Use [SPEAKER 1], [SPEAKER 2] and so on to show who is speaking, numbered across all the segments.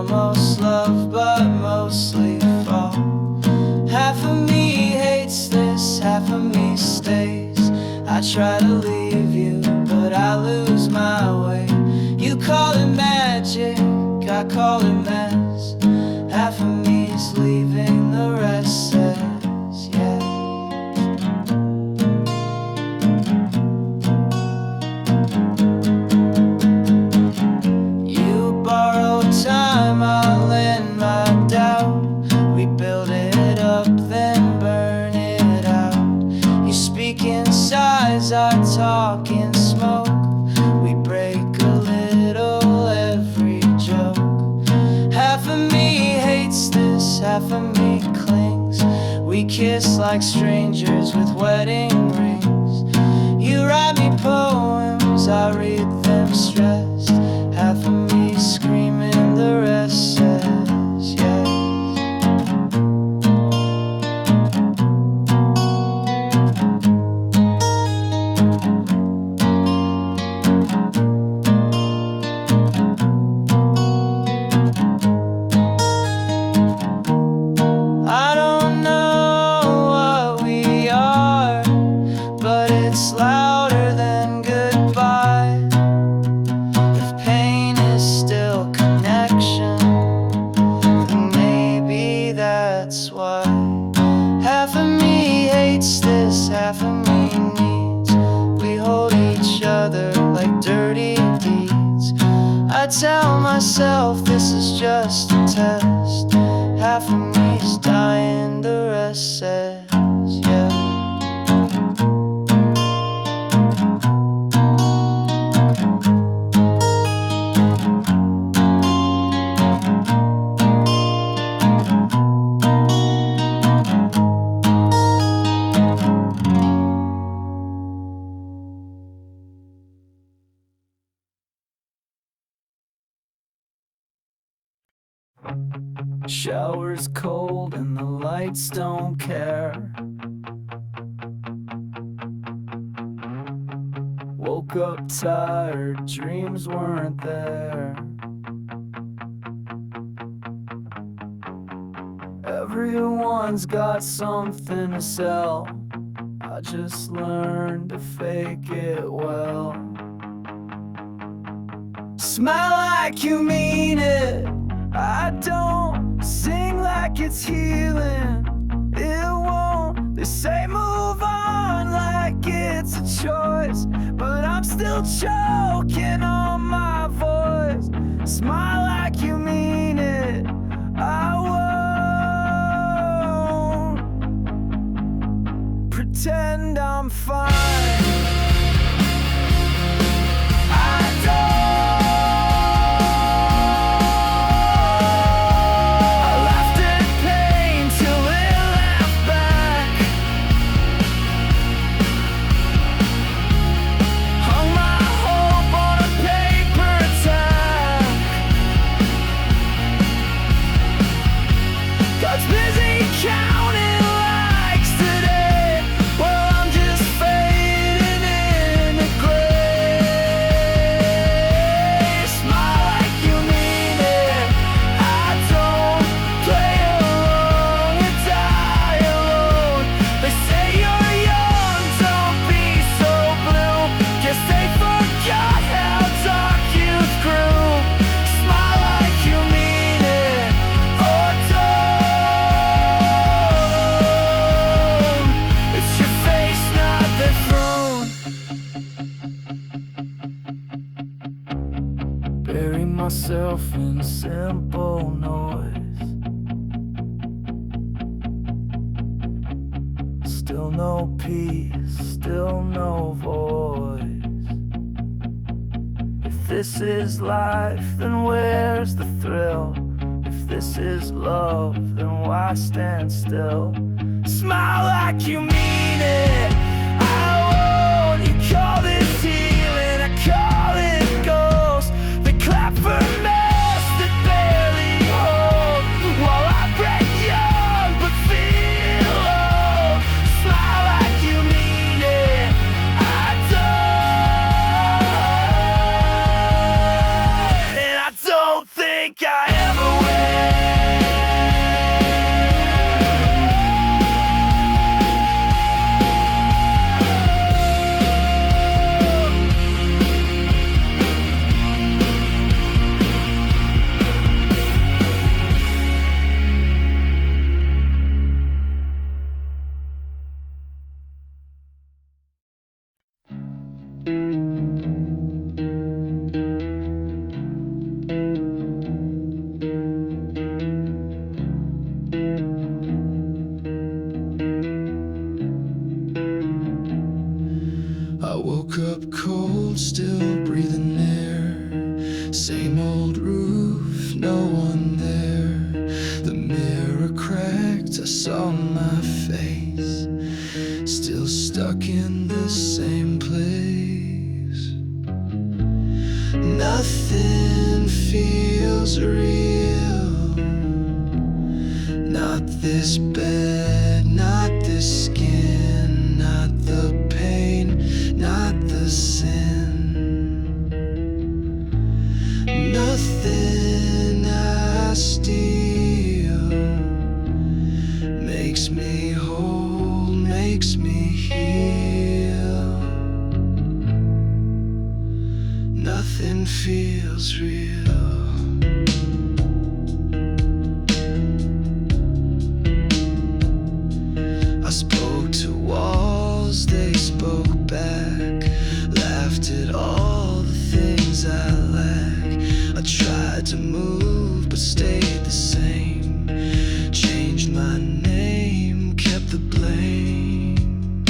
[SPEAKER 1] almost love, but mostly fall. Half of me hates this, half of me stays. I try to leave you, but I lose my way. You call it magic, I call it mess. Half of me's leaving, the rest says yes. You borrow time, I'll lend my doubt. We build it up, then burn it out. You speak in sighs, I talk in smoke. We break a little every joke. Half of me hates this, half of me clings. We kiss like strangers with wedding rings. You write me poems, I read them stressed. Half of me screaming, the rest says yes. I don't know what we are, but it's louder than goodbye. If pain is still connection, then maybe that's why. Half of me hates this, half of me needs. We hold each other like dirty deeds. I tell myself this is just a test. Half of me's dying, the rest says yeah. Shower's cold and the lights don't care. Woke up tired, dreams weren't there. Everyone's got something to sell. I just learned to fake it well. Smile like you mean it. I don't sing like it's healing. It won't. They say move on like it's a choice, but I'm still choking on my voice. Smile like you mean it. I won't pretend I'm fine. I don't. Bury myself in simple noise. Still no peace, still no voice. If this is life, then where's the thrill? If this is love, then why stand still? Smile like you mean it. I won't. You call this healing, I call it ghost. They clap for mess that barely hold, while I break young but feel old. Smile like you mean it. I don't, and I don't think I ever will. still breathing air. Same old roof, no one there. The mirror cracked, I saw my face, still stuck in the same place. Nothing feels real, not this bed, not this skin, not the pain, not the sin. Nothing I steal makes me whole, makes me heal. Nothing feels real. I spoke to walls, they spoke back, laughed at all the things I lack. I tried to move but stayed the same, changed my name, kept the blame.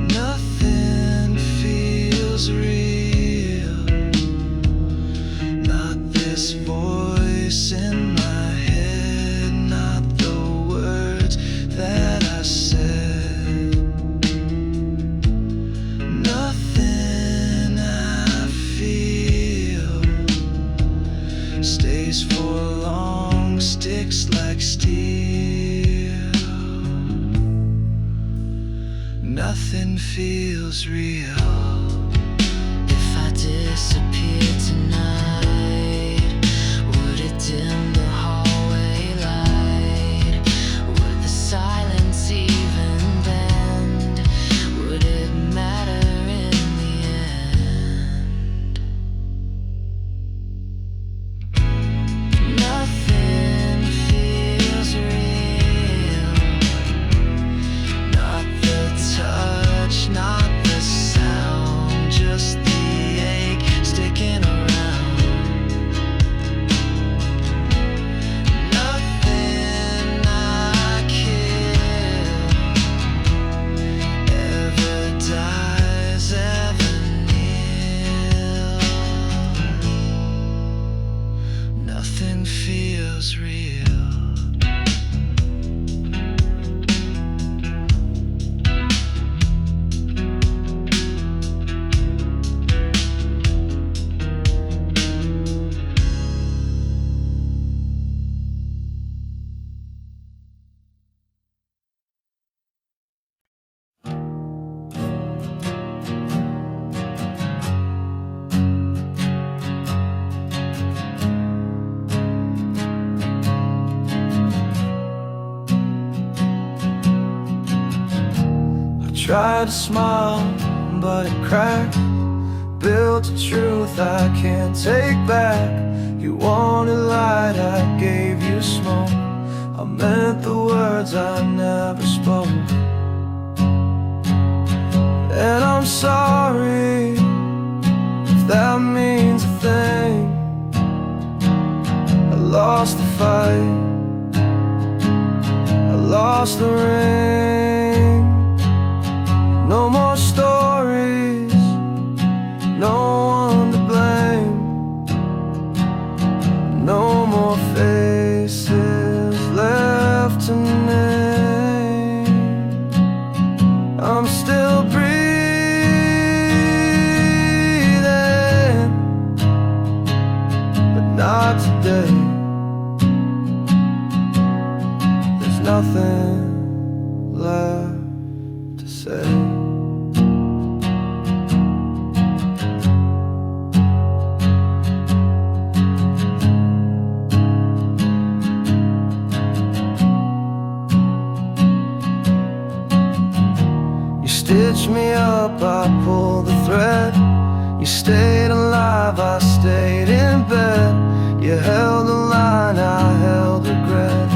[SPEAKER 1] Nothing feels real, not this voice in my head, not the words that I said. Nothing I feel stays for long, sticks like steel. Nothing feels real. If I disappeared tonight, would it dim the hallway light? Would the silence even bend? Would it matter in the end? Nothing feels real, not the touch, not the sound, just the ache sticking around. Nothing I kill ever dies, ever kneel. Nothing feels real. Tried to smile, but it cracked. Built a truth I can't take back. You wanted light, I gave you smoke. I meant the words I never spoke. And I'm sorry if that means a thing. I lost the fight, I lost the ring. No more stories, no one to blame. No more faces left to name. I'm still breathing, but not today. There's nothing left to say. Stitch me up, I pulled the thread. You stayed alive, I stayed in bed. You held the line, I held regret,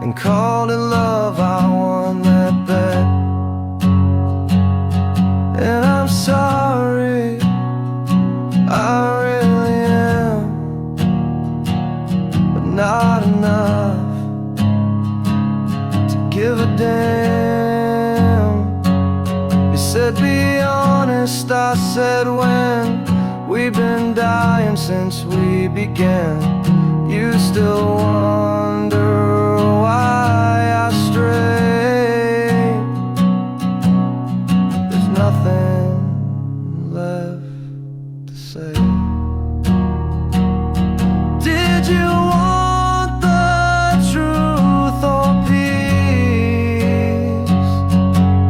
[SPEAKER 1] and called it love, I won that bet. And I'm sorry, I really am, but not enough to give a damn. You said be honest, I said when we've been dying since we began. You still wonder why I stray. There's nothing left to say. Did you want the truth or peace?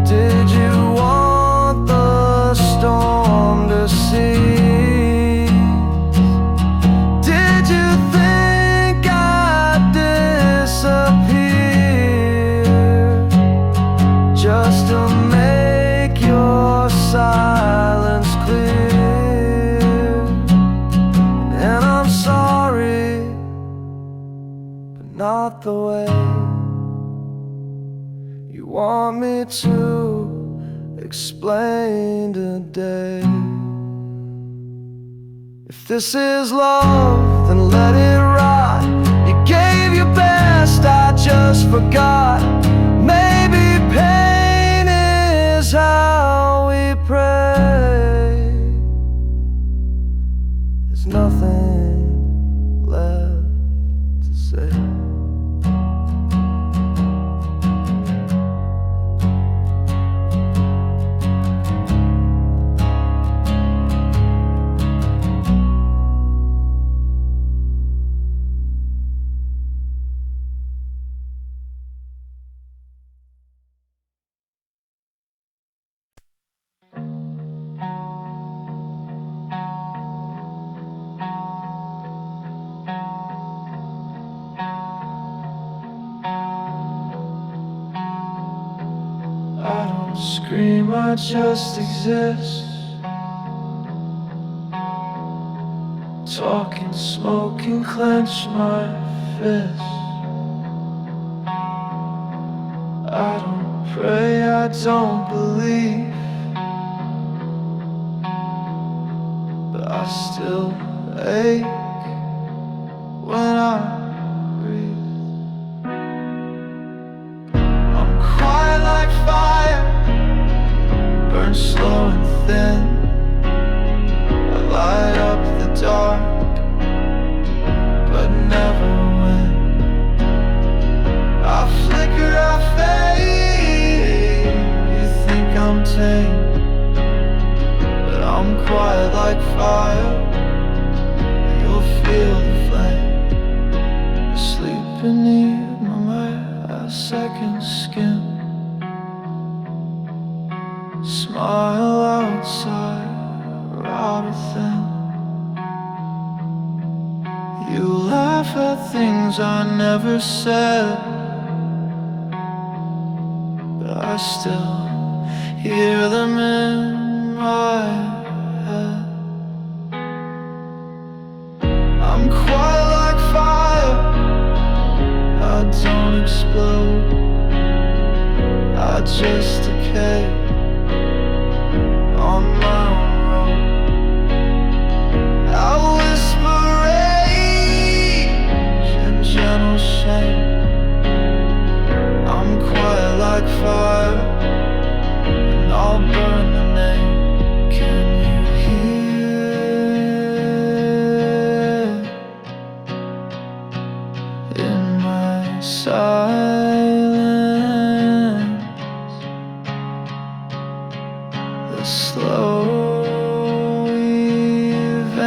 [SPEAKER 1] Did you want the storm to cease? Did you think I'd disappear just to make your silence clear? And I'm sorry, but not the way you want me to explain today. If this is love, then let it rot. You gave your best, I just forgot. Maybe pain is how we pray. There's nothing left to say. I don't scream, I just exist. Talking, smoking, clench my fist. I don't pray, I don't believe, but I still ache when I breathe. I'm quiet like fire, burn slow and thin. I light up the dark, but never win. I flicker, I fade. You think I'm tame, but I'm quiet like fire. You'll feel the flame. You sleep beneath my last second skin. Smile outside, out within. You laugh at things I never said, but I still hear them in my head. I'm quiet like fire, I don't explode, I just decay on my own road. I whisper rage and gentle shame. I'm quiet like fire, and I'll burn the name. Can you hear in my silence the slow revenge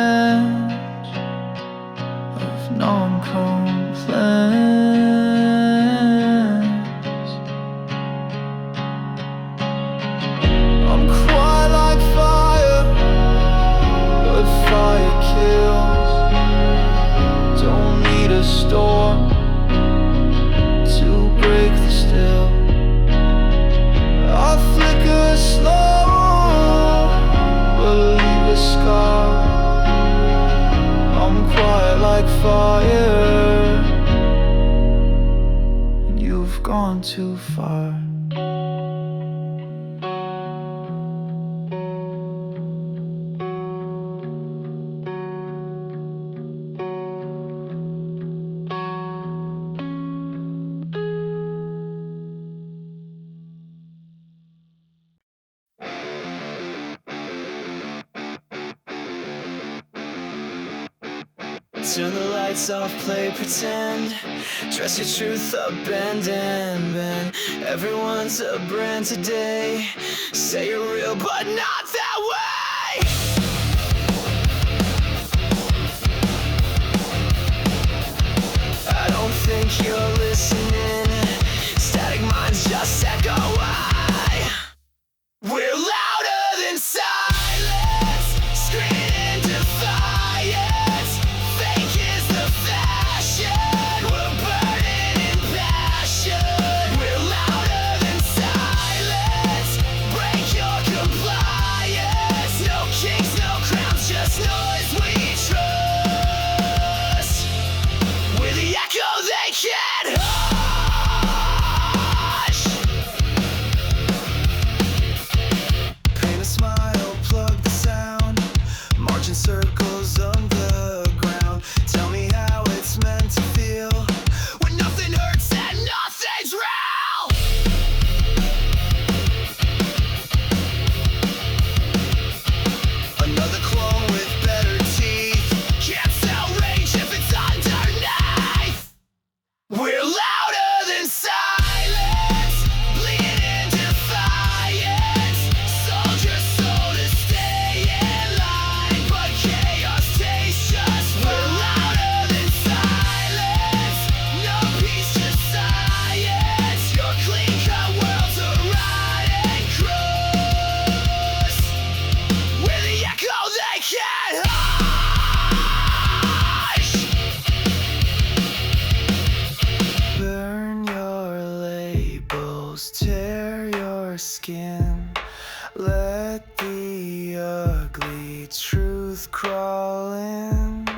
[SPEAKER 1] of non-complaints? I'm quiet like fire, but fire kills. Don't need a storm to break the still. I flicker slow, but leave a scar. I'm quiet like fire, and you've gone too far. Turn the lights off, play pretend. Dress your truth up, bend and bend. Everyone's a brand today. Say you're real, but not that way. I don't think you're listening. Static minds just echo away. We're louder than silence, screaming in defiance. Fake is the fashion, we're burning in passion. We're louder than silence, break your compliance. No kings, no crowns, just noise we trust. We're the echo they can't hush. Paint a smile, plug the sound. Marching circles on the ground. Tell me how it's meant to feel when nothing hurts and nothing's real. Another clone with better teeth. Can't sell rage if it's underneath. We're louder than silence, bleeding in defiance. Sold your soul to stay in line, but chaos tastes just fine. We're louder than silence, no peace, just science. Your clean-cut world's a rotting crust. We're the echo they can't hush. Burn your labels, tear your skin. Let the ugly truth crawl in.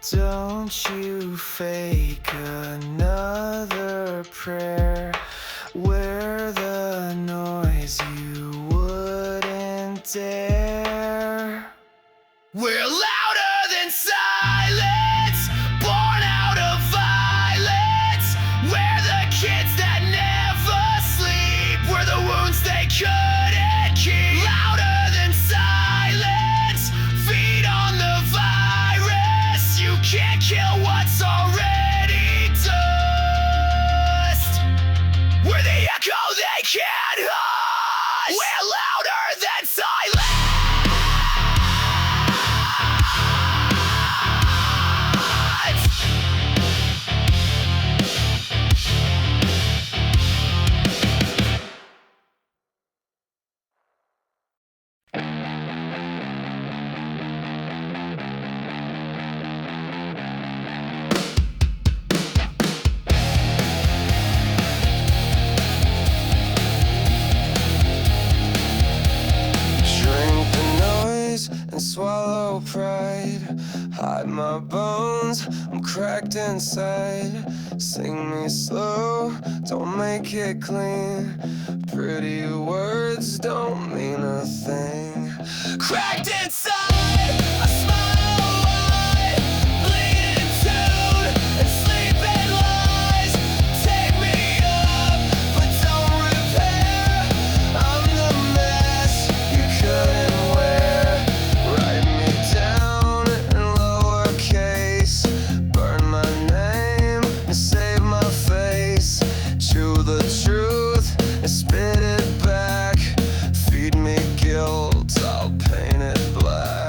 [SPEAKER 1] Don't you fake another prayer. Wear the noise you wouldn't dare. We're louder than silence, born out of violence. We're the kids that never sleep. We're the wounds they couldn't keep. Louder than silence, feed on the virus. You can't kill what's already dust. We're the echo they can't hush. We're louder than silence. Drink the noise and swallow pride. Hide my bones, I'm cracked inside. Sing me slow, don't make it clean. Pretty words don't mean a thing. Cracked inside, I smile wide. Bleed in tune and sleep in lies. Take me up, but don't repair. I'm the mess you couldn't wear. Write me down in lowercase. Burn my name and save my face. Chew the truth and spit it back. Feed me guilt, I'll paint it black.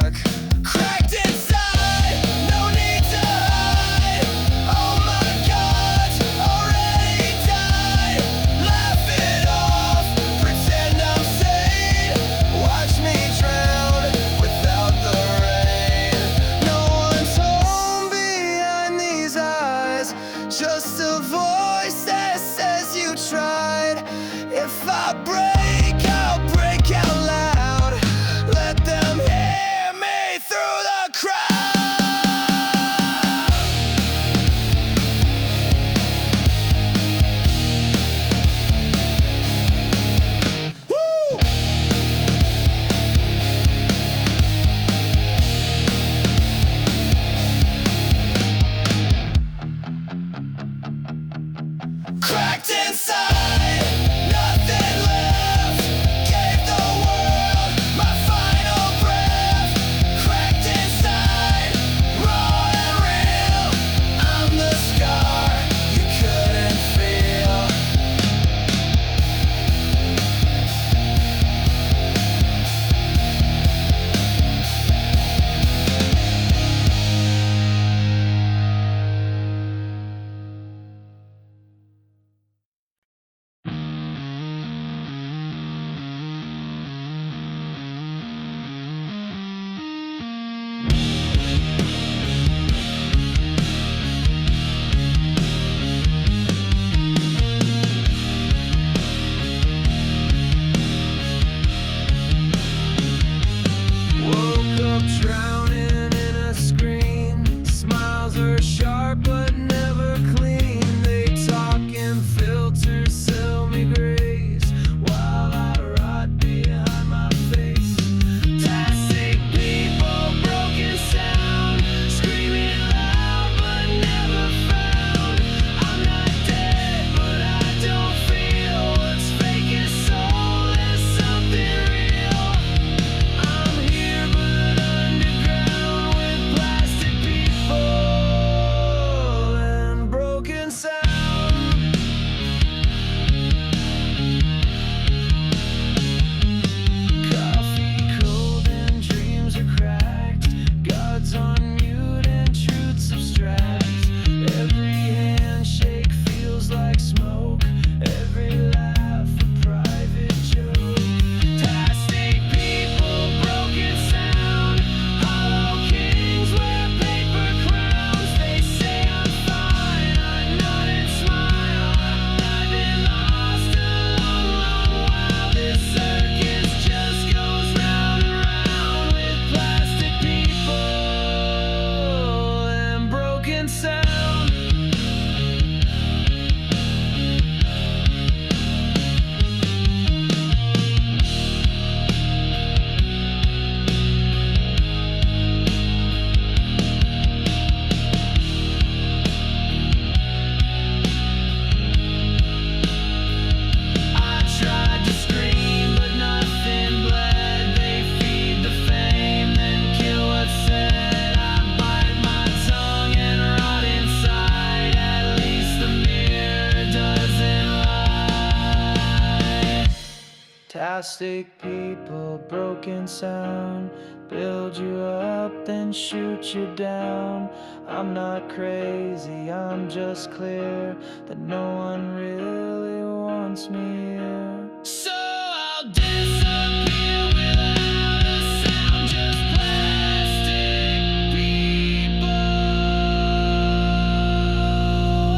[SPEAKER 1] plastic people, broken sound, build you up then shoot you down. I'm not crazy, I'm just clear that no one really wants me here. So I'll disappear without a sound, just plastic people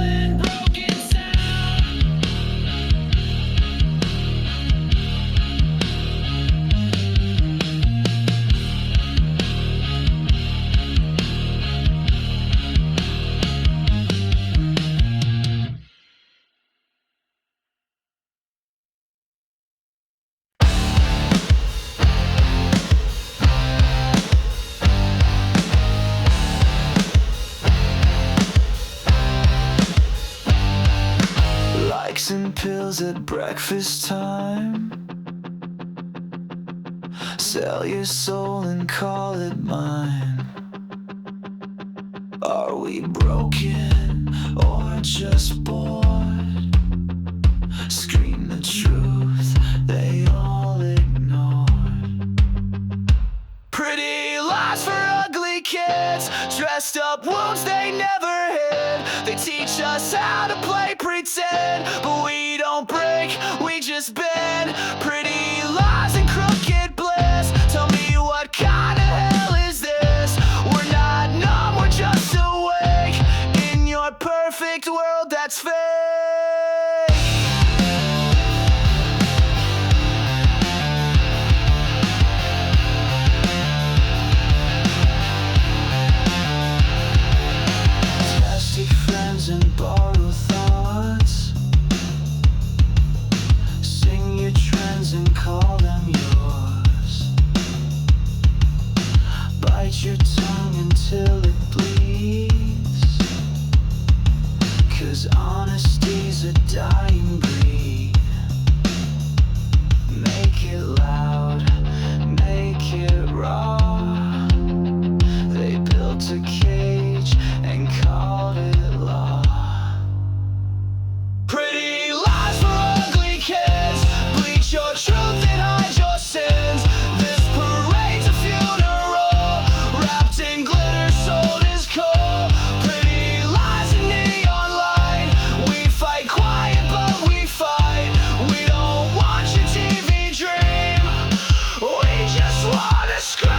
[SPEAKER 1] and broken sound. Likes and pills at breakfast time. Sell your soul and call it mine. Are we broken or just bored? Scream the truth, they all ignore. Pretty lies for ugly kids, dressed up wounds they never hid. They teach us how to play pretend, but we don't break, we just bend. Pretty lies and crooked bliss, tell me what kind of hell is this? We're not numb, we're just awake in your perfect world that's fake. And borrow thoughts, sing your trends and call them yours. Bite your tongue until it bleeds, 'cause honesty's a dying breed. Make it loud, make it raw. They built a cage and called it law. Pretty lies for ugly kids, bleach your truth and hide your sins. This parade's a funeral, wrapped in glitter, sold as coal. Pretty lies and neon light, we fight quiet but we fight. We don't want your TV dream, we just wanna scream.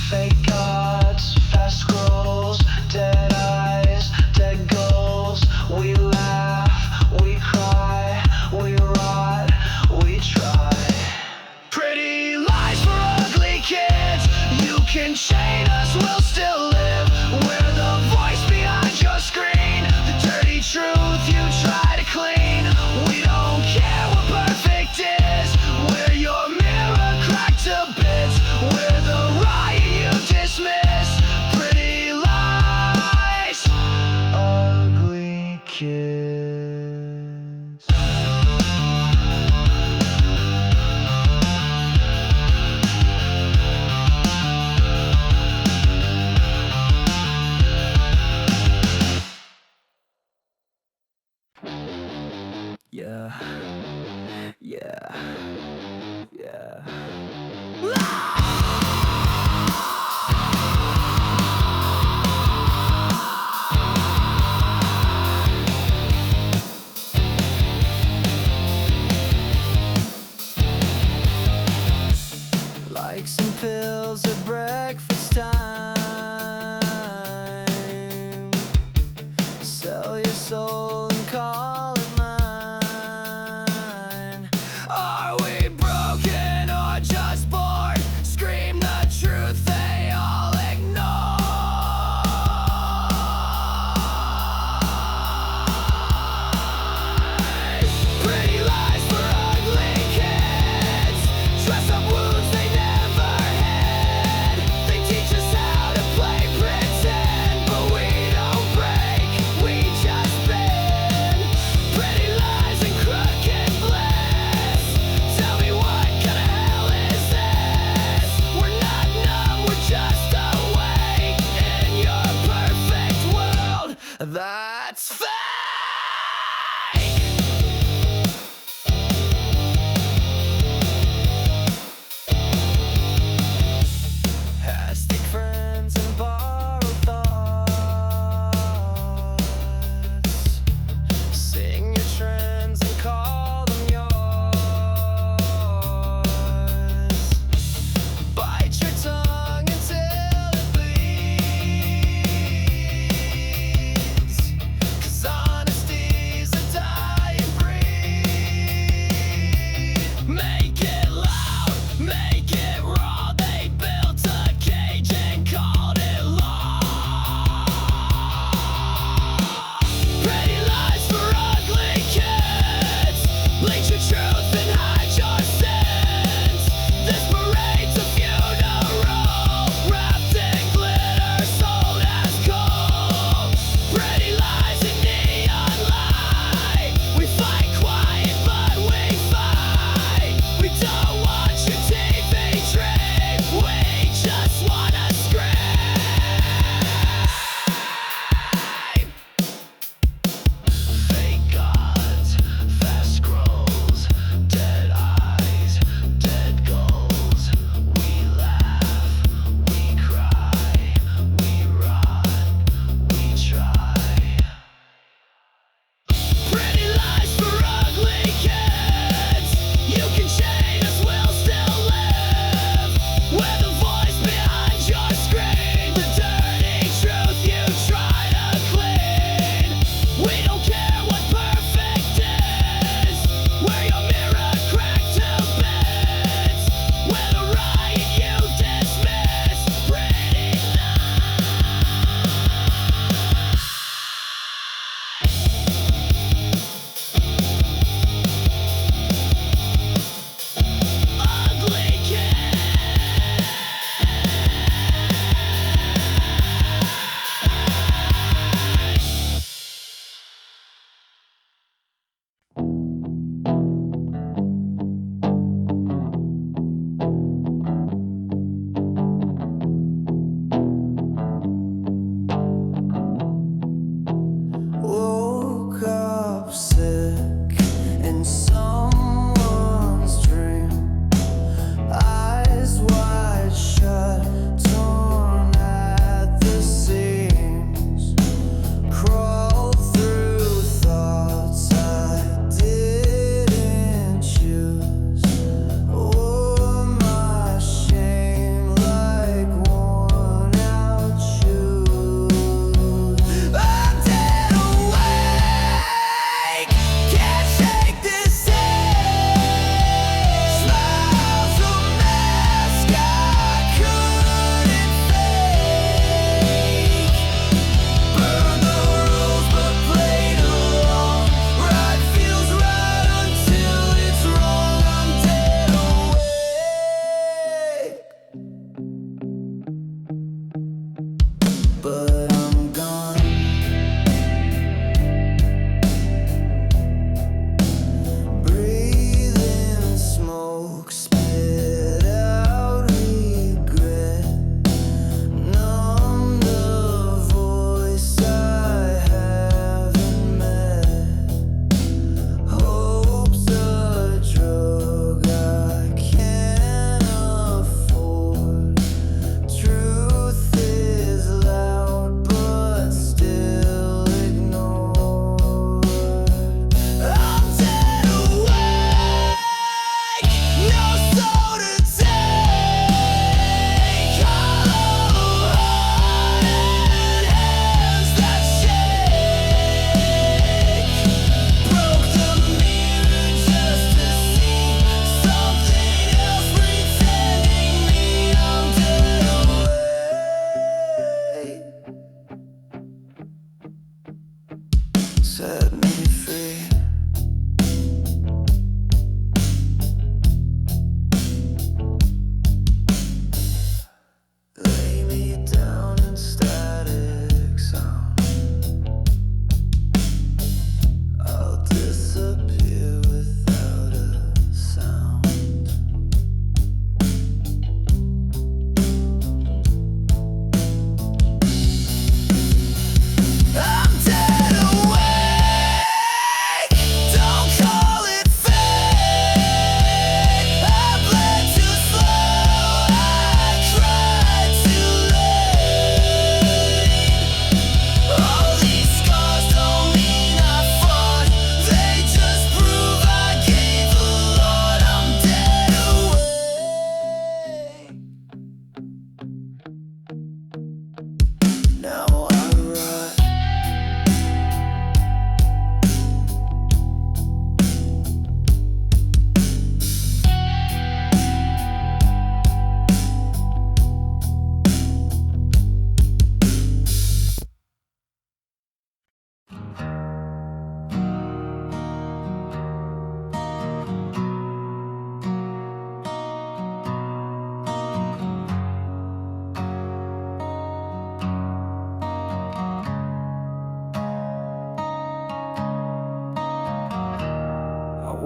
[SPEAKER 1] Fake gods, fast scrolls, dead eyes, dead goals. We laugh, we cry, we rot, we try. Pretty lies for ugly kids, you can chain us, we'll still live. We're the voice behind your screen, the dirty truth you try to clean. We don't care what perfect is, we're your mirror cracked to bits. We're the riot you dismiss. Pretty lies, ugly kids. Yeah, yeah, yeah. Like some pills at breakfast time. Sell your soul and call it mine. Are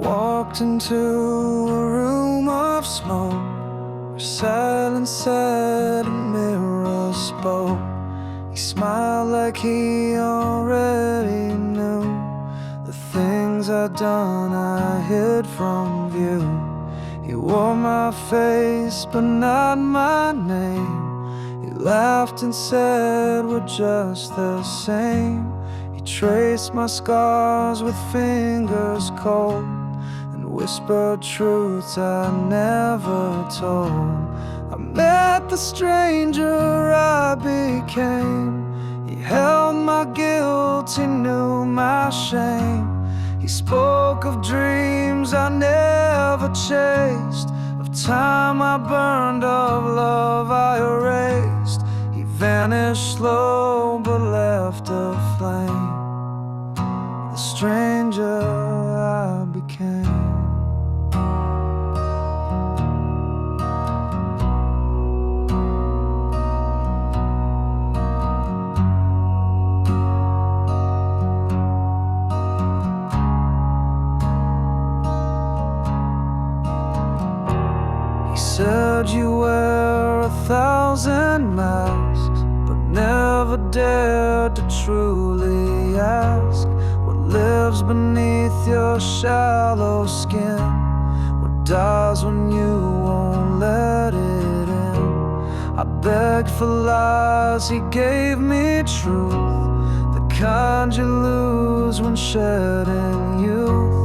[SPEAKER 1] walked into a room of smoke where silence sat and mirrors spoke. He smiled like he already knew the things I'd done I hid from view. He wore my face but not my name. He laughed and said we're just the same. He traced my scars with fingers cold and whispered truths I never told. I met the stranger I became. He held my guilt, he knew my shame. He spoke of dreams I never chased, of time I burned, of love I erased. He vanished slow but left a flame, the stranger I became. Said you wear 1,000 masks, but never dared to truly ask what lives beneath your shallow skin, what dies when you won't let it in. I begged for lies, he gave me truth, the kind you lose when shedding youth.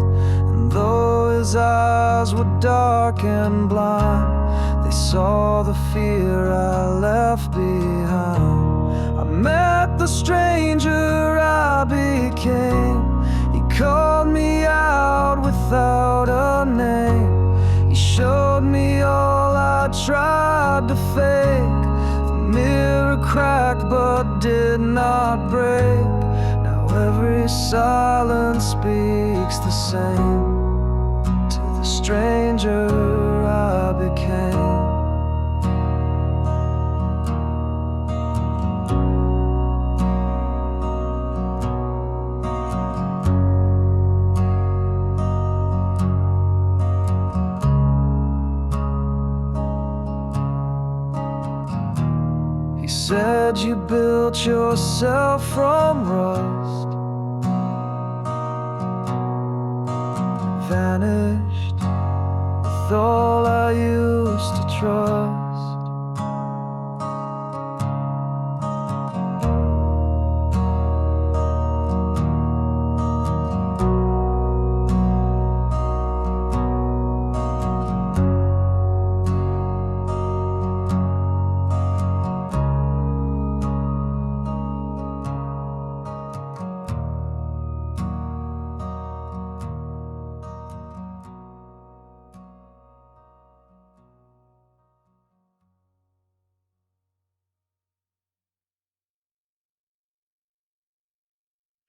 [SPEAKER 1] And though his eyes were dark and blind, they saw the fear I left behind. I met the stranger I became. He called me out without a name. He showed me all I tried to fake. The mirror cracked but did not break. Now every silence speaks the same to the stranger I became. He said you built yourself from rust, vanished with all I used to trust.